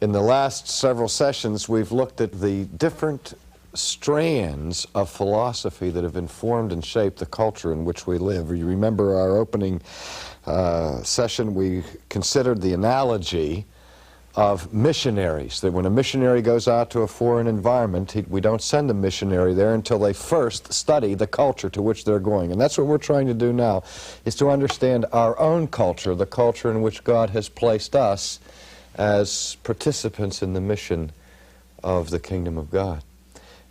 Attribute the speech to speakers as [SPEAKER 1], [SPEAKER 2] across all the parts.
[SPEAKER 1] In the last several sessions, we've looked at the different strands of philosophy that have informed and shaped the culture in which we live. You remember our opening session, we considered the analogy of missionaries, that when a missionary goes out to a foreign environment, we don't send a missionary there until they first study the culture to which they're going. And that's what we're trying to do now, is to understand our own culture, the culture in which God has placed us as participants in the mission of the kingdom of God.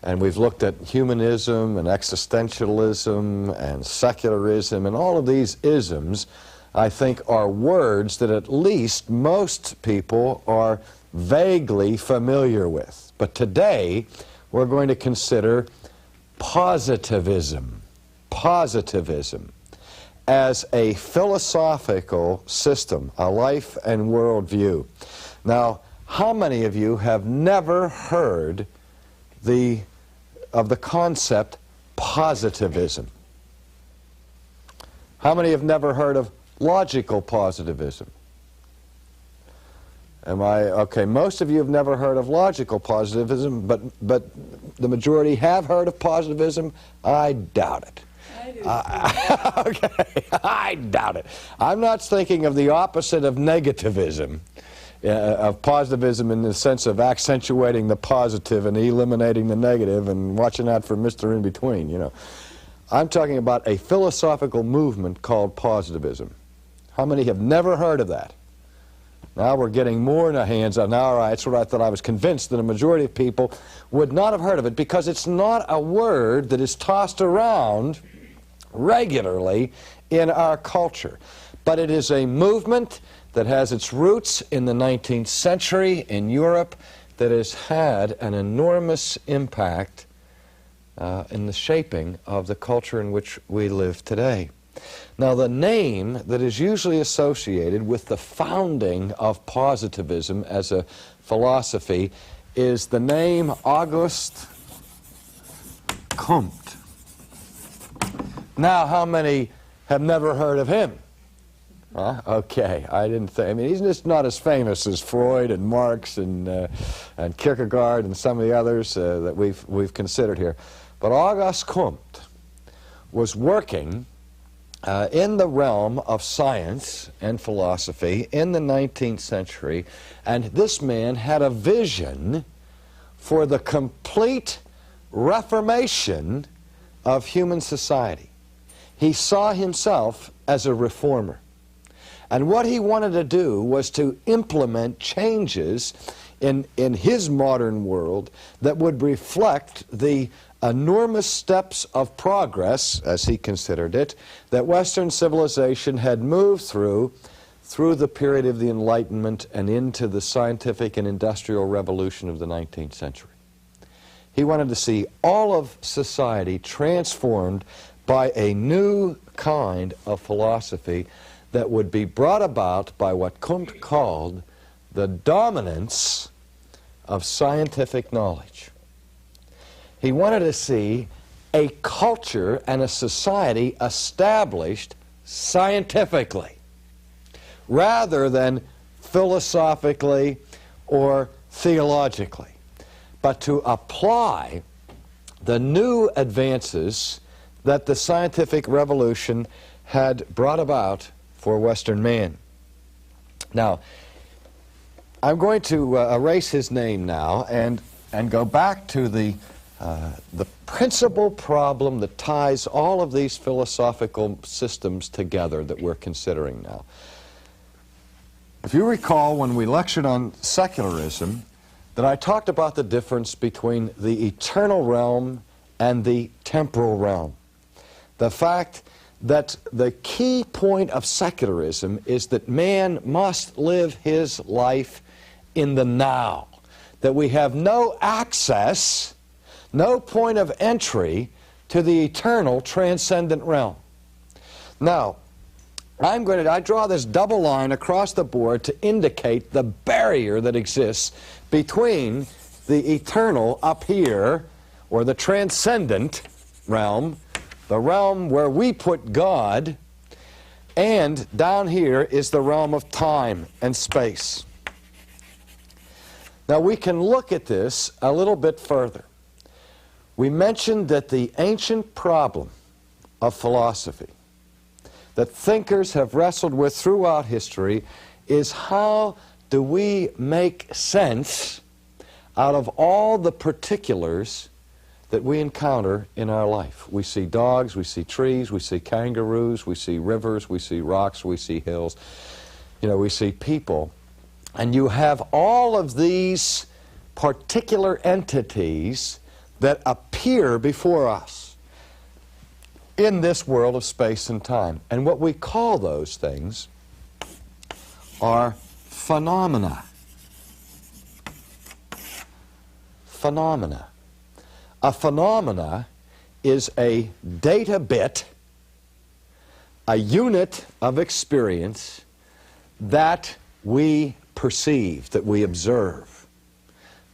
[SPEAKER 1] And we've looked at humanism and existentialism and secularism, and all of these isms, I think, are words that at least most people are vaguely familiar with. But today, we're going to consider positivism. Positivism as a philosophical system, a life and worldview. Now, how many of you have never heard of the concept positivism? How many have never heard of logical positivism? Okay, most of you have never heard of logical positivism, but the majority have heard of positivism? I doubt it. Okay, I doubt it. I'm not thinking of the opposite of negativism, of positivism in the sense of accentuating the positive and eliminating the negative and watching out for Mr. In-Between, you know. I'm talking about a philosophical movement called positivism. How many have never heard of that? Now we're getting more in our hands on. All right, that's what I thought. I was convinced that a majority of people would not have heard of it because it's not a word that is tossed around regularly in our culture. But it is a movement that has its roots in the 19th century in Europe that has had an enormous impact in the shaping of the culture in which we live today. Now, the name that is usually associated with the founding of positivism as a philosophy is the name Auguste Comte. Now, how many have never heard of him? Huh? Okay, I didn't think. I mean, he's just not as famous as Freud and Marx and Kierkegaard and some of the others that we've considered here. But Auguste Comte was working in the realm of science and philosophy in the 19th century, and this man had a vision for the complete reformation of human society. He saw himself as a reformer. And what he wanted to do was to implement changes in his modern world that would reflect the enormous steps of progress, as he considered it, that Western civilization had moved through the period of the Enlightenment and into the scientific and industrial revolution of the 19th century. He wanted to see all of society transformed by a new kind of philosophy that would be brought about by what Comte called the dominance of scientific knowledge. He wanted to see a culture and a society established scientifically rather than philosophically or theologically, but to apply the new advances that the scientific revolution had brought about for Western man. Now, I'm going to erase his name now and go back to the principal problem that ties all of these philosophical systems together that we're considering now. If you recall, when we lectured on secularism, that I talked about the difference between the eternal realm and the temporal realm. The fact that the key point of secularism is that man must live his life in the now, that we have no access, no point of entry to the eternal transcendent realm. Now, I draw this double line across the board to indicate the barrier that exists between the eternal up here, or the transcendent realm, the realm where we put God, and down here is the realm of time and space. Now we can look at this a little bit further. We mentioned that the ancient problem of philosophy that thinkers have wrestled with throughout history is how do we make sense out of all the particulars that we encounter in our life. We see dogs, we see trees, we see kangaroos, we see rivers, we see rocks, we see hills, we see people. And you have all of these particular entities that appear before us in this world of space and time. And what we call those things are phenomena. Phenomena. A phenomena is a data bit, a unit of experience that we perceive, that we observe.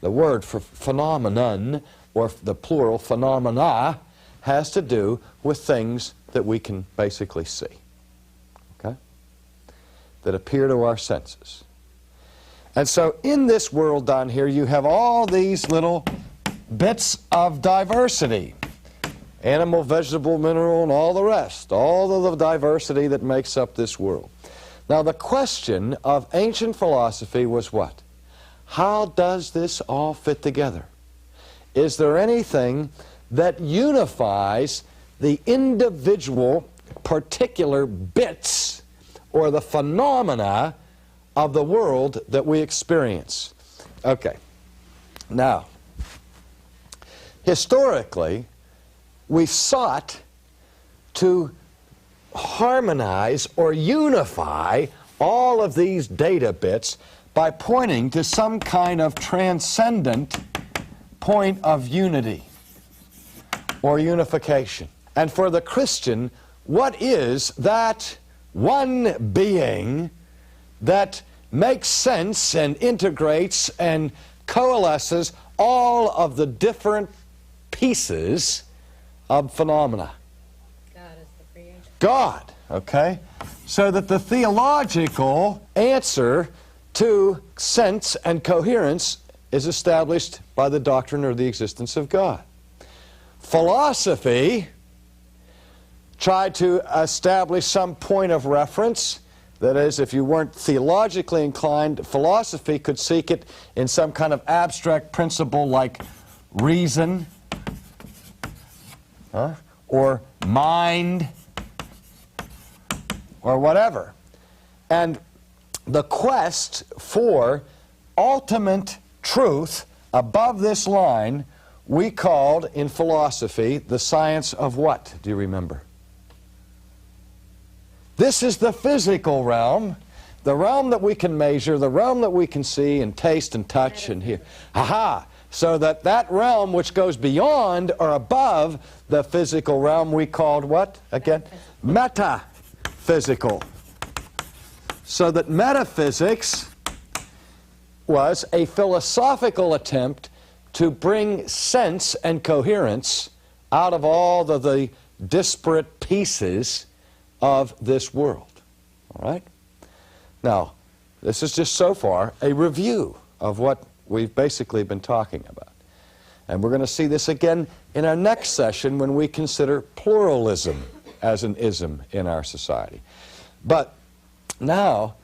[SPEAKER 1] The word for phenomenon, or the plural phenomena, has to do with things that we can basically see, okay? That appear to our senses. And so in this world down here, you have all these little bits of diversity. Animal, vegetable, mineral, and all the rest. All of the diversity that makes up this world. Now the question of ancient philosophy was what? How does this all fit together? Is there anything that unifies the individual particular bits or the phenomena of the world that we experience? Okay. Now, historically, we sought to harmonize or unify all of these data bits by pointing to some kind of transcendent point of unity or unification. And for the Christian, what is that one being that makes sense and integrates and coalesces all of the different pieces of phenomena?
[SPEAKER 2] God is the creator.
[SPEAKER 1] God, okay? So that the theological answer to sense and coherence is established by the doctrine or the existence of God. Philosophy tried to establish some point of reference. That is, if you weren't theologically inclined, philosophy could seek it in some kind of abstract principle like reason, or mind, or whatever. And the quest for ultimate truth above this line we called in philosophy the science of what? Do you remember? This is the physical realm, the realm that we can measure, the realm that we can see and taste and touch and hear. Aha! So that realm which goes beyond or above the physical realm we called what? Again? Metaphysical. So that metaphysics was a philosophical attempt to bring sense and coherence out of all of the disparate pieces of this world. All right? Now, this is just so far a review of what we've basically been talking about. And we're going to see this again in our next session when we consider pluralism as an ism in our society. But now,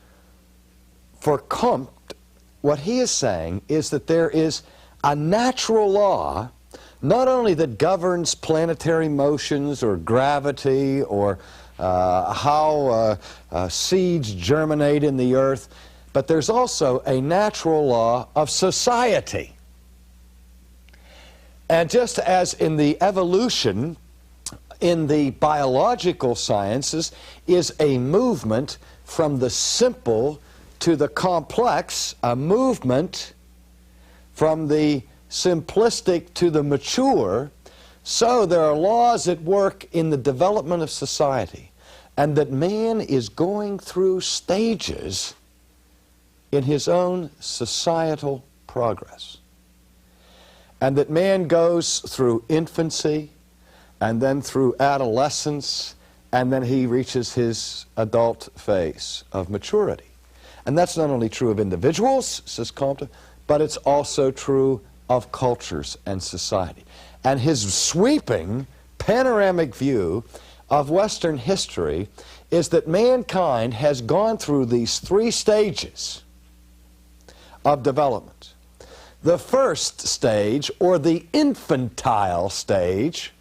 [SPEAKER 1] for Compt, what he is saying is that there is a natural law, not only that governs planetary motions or gravity or how seeds germinate in the earth, but there's also a natural law of society. And just as in the evolution, in the biological sciences, is a movement from the simple to the complex, a movement from the simplistic to the mature, so there are laws at work in the development of society, and that man is going through stages in his own societal progress. And that man goes through infancy, and then through adolescence, and then he reaches his adult phase of maturity. And that's not only true of individuals, says Compt, but it's also true of cultures and society. And his sweeping, panoramic view of Western history is that mankind has gone through these three stages of development. The first stage, or the infantile stage,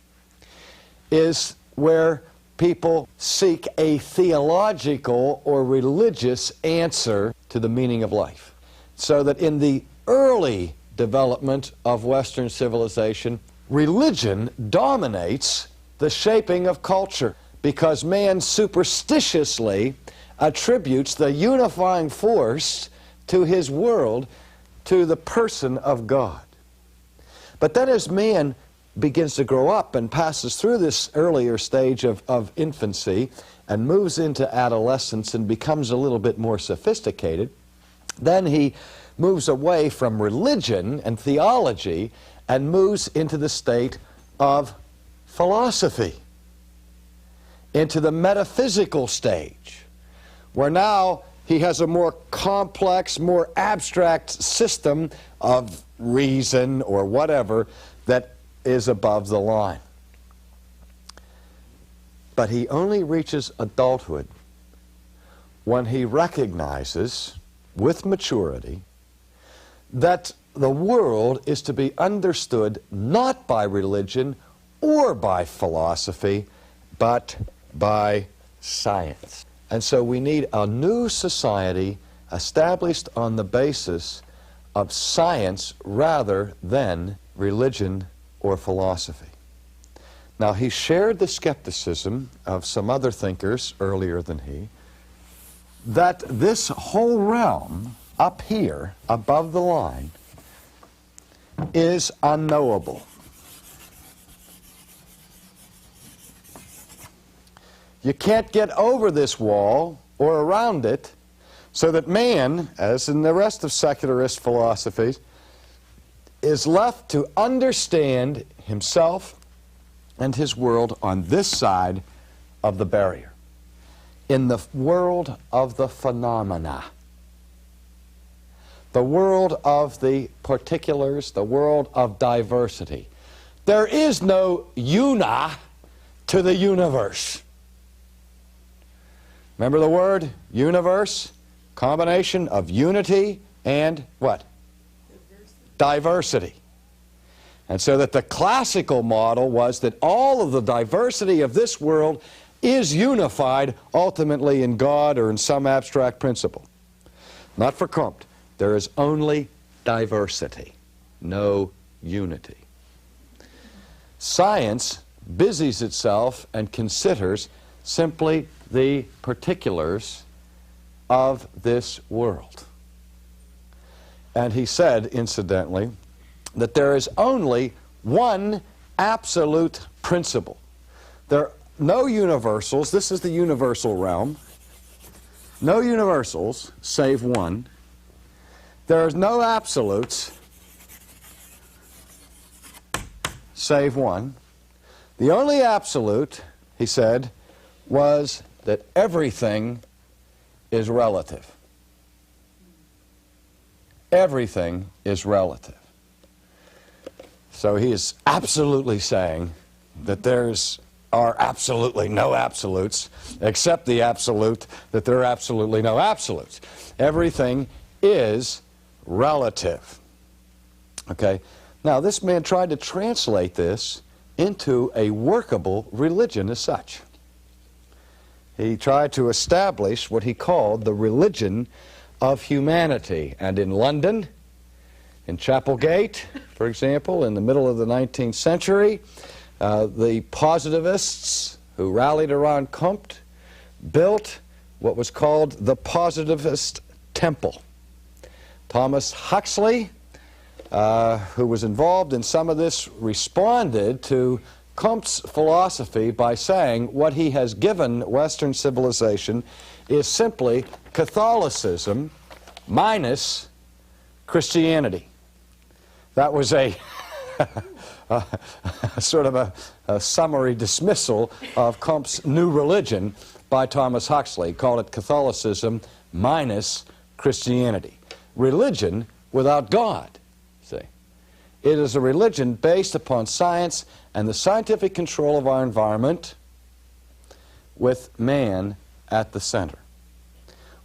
[SPEAKER 1] is where people seek a theological or religious answer to the meaning of life. So that in the early development of Western civilization, religion dominates the shaping of culture, because man superstitiously attributes the unifying force to his world to the person of God. But then as man begins to grow up and passes through this earlier stage of infancy and moves into adolescence and becomes a little bit more sophisticated, then he moves away from religion and theology and moves into the state of philosophy, into the metaphysical stage, where now he has a more complex, more abstract system of reason or whatever that is above the line. But he only reaches adulthood when he recognizes, with maturity, that the world is to be understood not by religion or by philosophy, but by science. And so we need a new society established on the basis of science rather than religion or philosophy. Now, he shared the skepticism of some other thinkers earlier than he, that this whole realm up here above the line is unknowable. You can't get over this wall or around it, so that man, as in the rest of secularist philosophies, is left to understand himself and his world on this side of the barrier, in the world of the phenomena, the world of the particulars, the world of diversity. There is no una to the universe. Remember the word universe? Combination of unity and what? Diversity. And so that the classical model was that all of the diversity of this world is unified ultimately in God or in some abstract principle. Not for Compt. There is only diversity, no unity. Science busies itself and considers simply the particulars of this world. And he said, incidentally, that there is only one absolute principle. There are no universals. This is the universal realm. No universals save one. There is no absolutes save one. The only absolute, he said, was that everything is relative. Everything is relative. So he is absolutely saying that are absolutely no absolutes, except the absolute that there are absolutely no absolutes. Everything is relative. Okay? Now, this man tried to translate this into a workable religion as such. He tried to establish what he called the religion of humanity. And in London, in Chapelgate, for example, in the middle of the 19th century, the positivists who rallied around Compt built what was called the Positivist Temple. Thomas Huxley, who was involved in some of this, responded to Compt's philosophy by saying what he has given Western civilization is simply Catholicism minus Christianity. That was a sort of a summary dismissal of Compt's new religion by Thomas Huxley. He called it Catholicism minus Christianity. Religion without God, see. It is a religion based upon science and the scientific control of our environment with man at the center.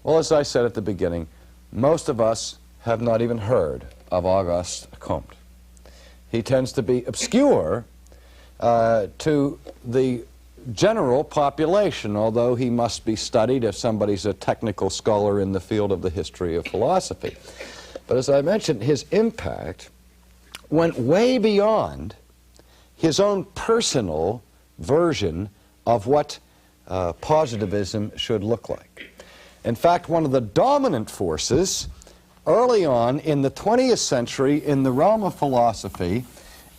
[SPEAKER 1] Well, as I said at the beginning, most of us have not even heard of Auguste Comte. He tends to be obscure to the general population, although he must be studied if somebody's a technical scholar in the field of the history of philosophy. But as I mentioned, his impact went way beyond his own personal version of what positivism should look like. In fact, one of the dominant forces early on in the 20th century in the realm of philosophy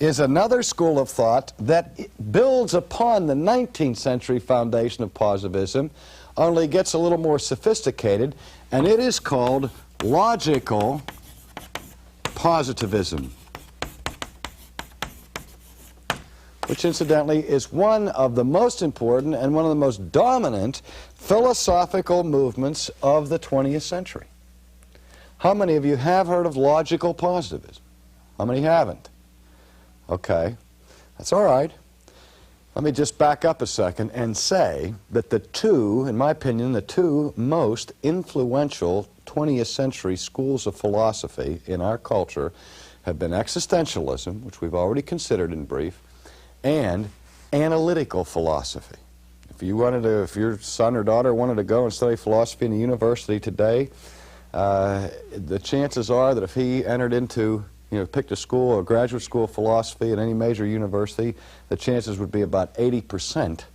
[SPEAKER 1] is another school of thought that builds upon the 19th century foundation of positivism, only gets a little more sophisticated, and it is called logical positivism, which incidentally is one of the most important and one of the most dominant philosophical movements of the 20th century. How many of you have heard of logical positivism? How many haven't? Okay, that's all right. Let me just back up a second and say that the two, in my opinion, the two most influential 20th century schools of philosophy in our culture have been existentialism, which we've already considered in brief, and analytical philosophy. If your son or daughter wanted to go and study philosophy in a university today, the chances are that if he entered into, picked a school, a graduate school of philosophy at any major university, the chances would be about 80%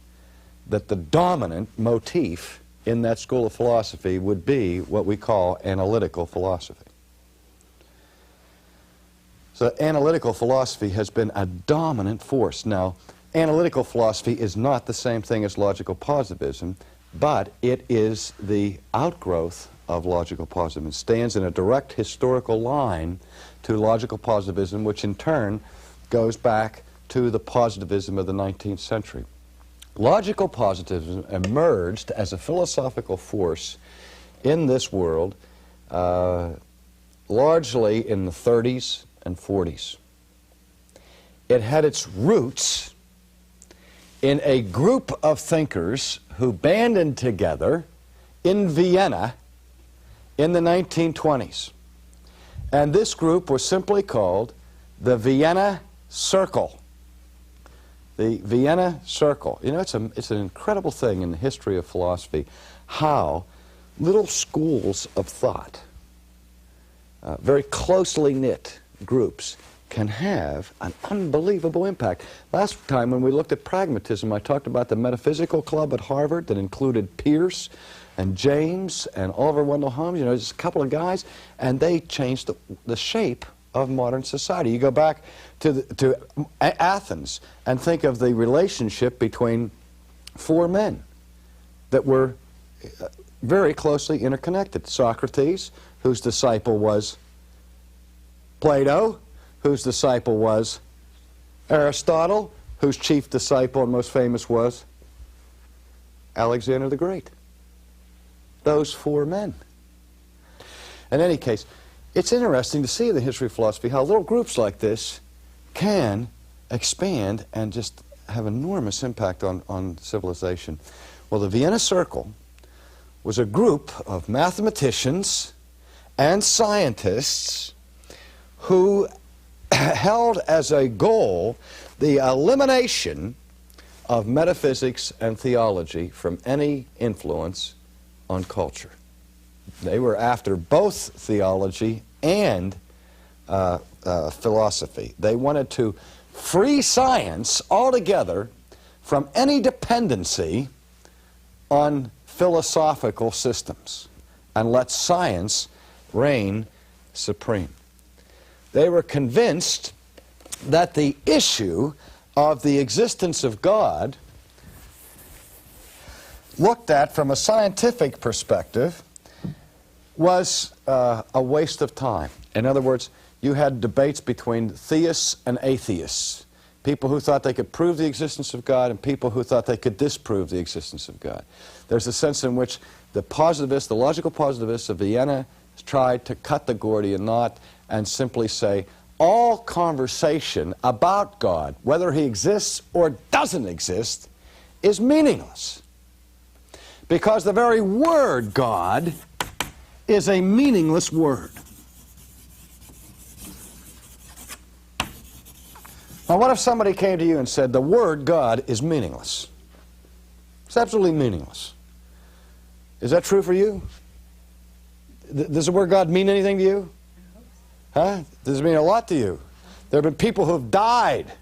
[SPEAKER 1] that the dominant motif in that school of philosophy would be what we call analytical philosophy. So analytical philosophy has been a dominant force. Now, analytical philosophy is not the same thing as logical positivism, but it is the outgrowth of logical positivism. It stands in a direct historical line to logical positivism, which in turn goes back to the positivism of the 19th century. Logical positivism emerged as a philosophical force in this world largely in the 30s and 40s. It had its roots in a group of thinkers who banded together in Vienna in the 1920s. And this group was simply called the Vienna Circle. The Vienna Circle. It's an incredible thing in the history of philosophy how little schools of thought, very closely knit groups, can have an unbelievable impact. Last time when we looked at pragmatism, I talked about the metaphysical club at Harvard that included Pierce and James and Oliver Wendell Holmes, just a couple of guys, and they changed the shape of modern society. You go back to Athens and think of the relationship between four men that were very closely interconnected. Socrates, whose disciple was Plato, whose disciple was Aristotle, whose chief disciple and most famous was Alexander the Great. Those four men. In any case, it's interesting to see in the history of philosophy how little groups like this can expand and just have enormous impact on civilization. Well, the Vienna Circle was a group of mathematicians and scientists who held as a goal the elimination of metaphysics and theology from any influence on culture. They were after both theology and philosophy. They wanted to free science altogether from any dependency on philosophical systems and let science reign supreme. They were convinced that the issue of the existence of God, looked at from a scientific perspective, was a waste of time. In other words, you had debates between theists and atheists, people who thought they could prove the existence of God and people who thought they could disprove the existence of God. There's a sense in which the positivists, the logical positivists of Vienna tried to cut the Gordian knot and simply say all conversation about God, whether he exists or doesn't exist, is meaningless. Because the very word God is a meaningless word. Now, what if somebody came to you and said, the word God is meaningless? It's absolutely meaningless. Is that true for you? Does the word God mean anything to you? Huh? Does it mean a lot to you? There have been people who have died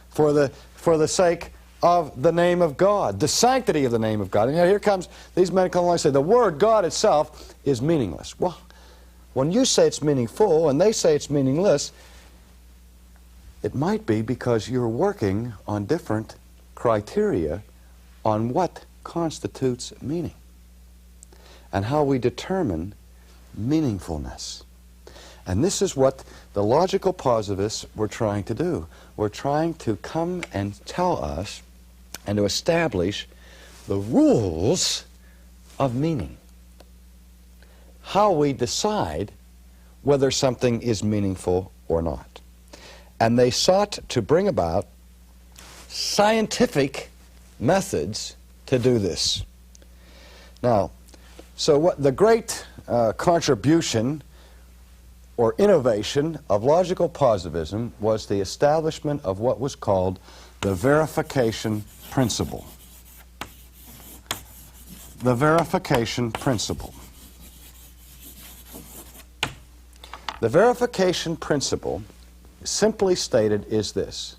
[SPEAKER 1] for the sake of the name of God, the sanctity of the name of God. And here comes, these men come along and say, the word God itself is meaningless. Well, when you say it's meaningful and they say it's meaningless, it might be because you're working on different criteria on what constitutes meaning and how we determine meaningfulness. And this is what the logical positivists were trying to do. We're trying to come and tell us and to establish the rules of meaning. How we decide whether something is meaningful or not. And they sought to bring about scientific methods to do this. Now, so what the great contribution or innovation of logical positivism was the establishment of what was called the verification principle. The verification principle. The verification principle, simply stated, is this: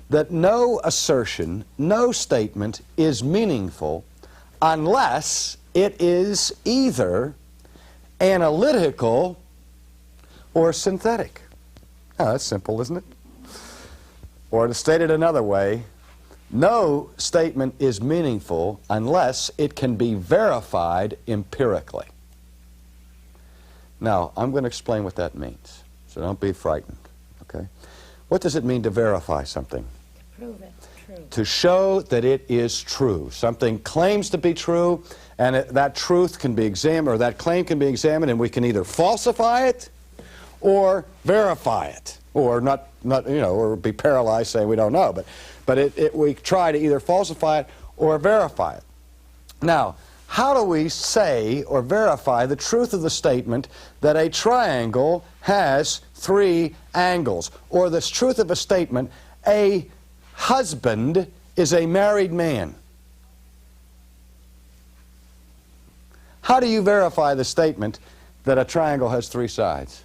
[SPEAKER 1] that no assertion, no statement is meaningful unless it is either analytical or synthetic. Now, that's simple, isn't it? Or to state it another way, no statement is meaningful unless it can be verified empirically. Now, I'm going to explain what that means, so don't be frightened, okay? What does it mean to verify something?
[SPEAKER 2] To prove it true.
[SPEAKER 1] To show that it is true. Something claims to be true, and that truth can be examined, or that claim can be examined, and we can either falsify it or verify it, or not or be paralyzed saying we don't know. But we try to either falsify it or verify it. Now, how do we say or verify the truth of the statement that a triangle has 3 angles, or the truth of a statement a husband is a married man? How do you verify the statement that a triangle has 3 sides?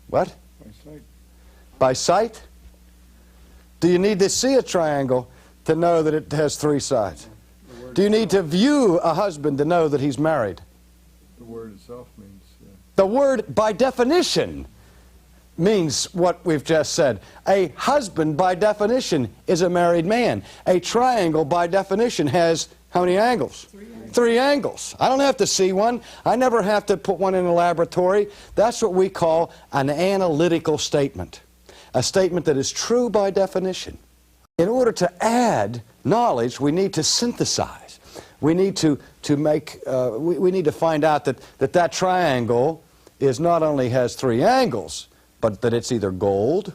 [SPEAKER 1] What?
[SPEAKER 3] By sight.
[SPEAKER 1] By sight? Do you need to see a triangle to know that it has 3 sides? Do you need to view a husband to know that he's married?
[SPEAKER 3] The word itself means...
[SPEAKER 1] The word, by definition, means what we've just said. A husband, by definition, is a married man. A triangle, by definition, has how many angles?
[SPEAKER 3] 3 angles.
[SPEAKER 1] 3 angles. I don't have to see one. I never have to put one in a laboratory. That's what we call an analytical statement. A statement that is true by definition. In order to add knowledge, we need to synthesize. We need to make, we need to find out that triangle is not only has 3 angles, but that it's either gold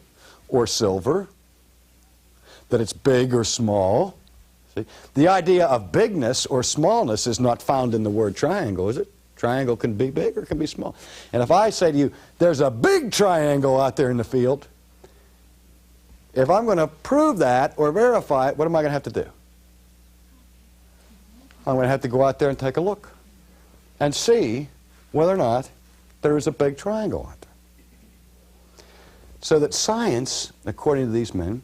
[SPEAKER 1] or silver, that it's big or small. See? The idea of bigness or smallness is not found in the word triangle, is it? Triangle can be big or it can be small. And if I say to you, there's a big triangle out there in the field, if I'm going to prove that or verify it, what am I going to have to do? I'm going to have to go out there and take a look and see whether or not there is a big triangle out there. So that science, according to these men,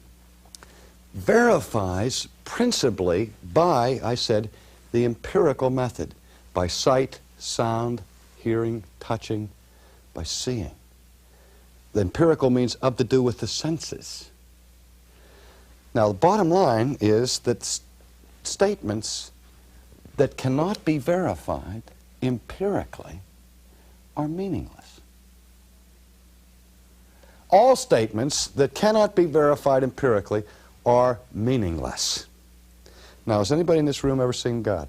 [SPEAKER 1] verifies principally by, I said, the empirical method, by sight, sound, hearing, touching, by seeing. The empirical means of to do with the senses. Now, the bottom line is that statements that cannot be verified empirically are meaningless. All statements that cannot be verified empirically are meaningless. Now, has anybody in this room ever seen God?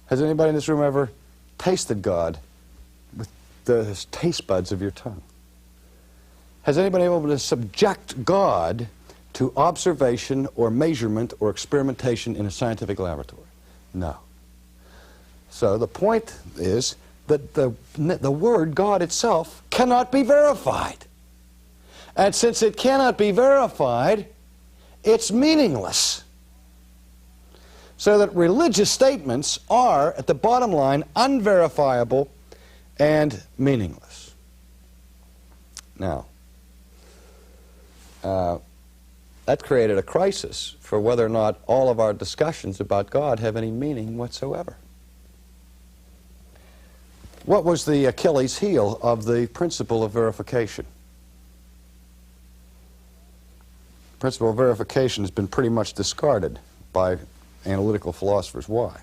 [SPEAKER 1] Has anybody in this room ever tasted God with the taste buds of your tongue? Has anybody been able to subject God to observation or measurement or experimentation in a scientific laboratory? No. So the point is that the word God itself cannot be verified. And since it cannot be verified, it's meaningless. So that religious statements are, at the bottom line, unverifiable and meaningless. Now, that created a crisis for whether or not all of our discussions about God have any meaning whatsoever. What was the Achilles heel of the principle of verification? The principle of verification has been pretty much discarded by analytical philosophers. Why?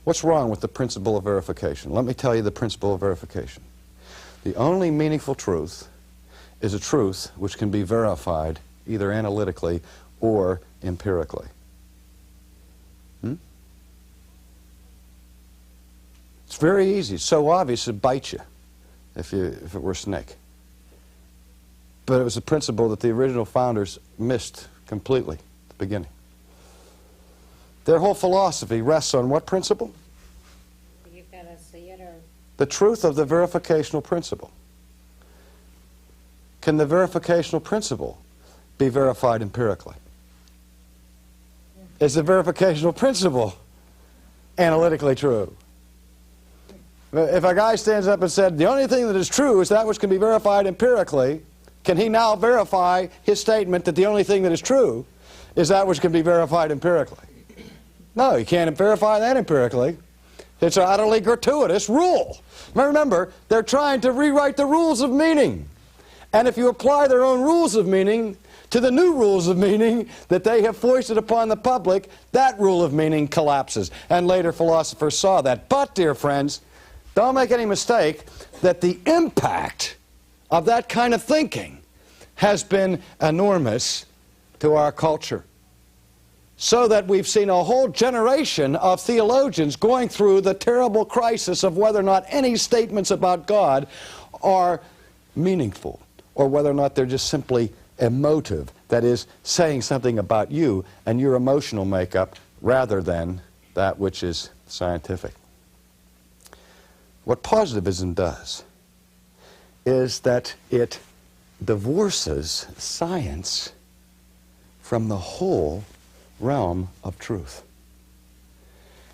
[SPEAKER 1] What's wrong with the principle of verification? Let me tell you the principle of verification. The only meaningful truth is a truth which can be verified either analytically or empirically. It's very easy. It's so obvious it bites you if it were a snake. But it was a principle that the original founders missed completely at the beginning. Their whole philosophy rests on what principle?
[SPEAKER 2] You've got to see it, or
[SPEAKER 1] The truth of the verificational principle. Can the verificational principle be verified empirically? Is the verificational principle analytically true? If a guy stands up and said, the only thing that is true is that which can be verified empirically, can he now verify his statement that the only thing that is true is that which can be verified empirically? No, you can't verify that empirically. It's an utterly gratuitous rule. Remember, they're trying to rewrite the rules of meaning. And if you apply their own rules of meaning to the new rules of meaning that they have foisted upon the public, that rule of meaning collapses. And later philosophers saw that. But, dear friends, don't make any mistake that the impact of that kind of thinking has been enormous to our culture. So that we've seen a whole generation of theologians going through the terrible crisis of whether or not any statements about God are meaningful, or whether or not they're just simply emotive, that is, saying something about you and your emotional makeup rather than that which is scientific. What positivism does is that it divorces science from the whole realm of truth.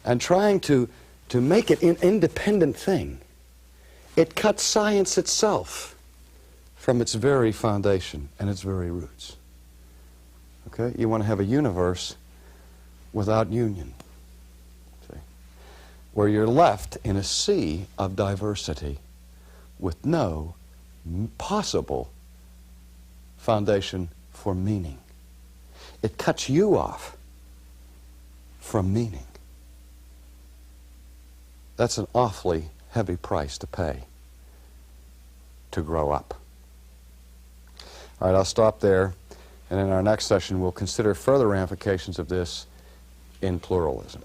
[SPEAKER 1] And trying to make it an independent thing, it cuts science itself from its very foundation and its very roots. Okay? You want to have a universe without union. See? Where you're left in a sea of diversity with no possible foundation for meaning. It cuts you off from meaning. That's an awfully heavy price to pay to grow up. All right, I'll stop there, and in our next session we'll consider further ramifications of this in pluralism.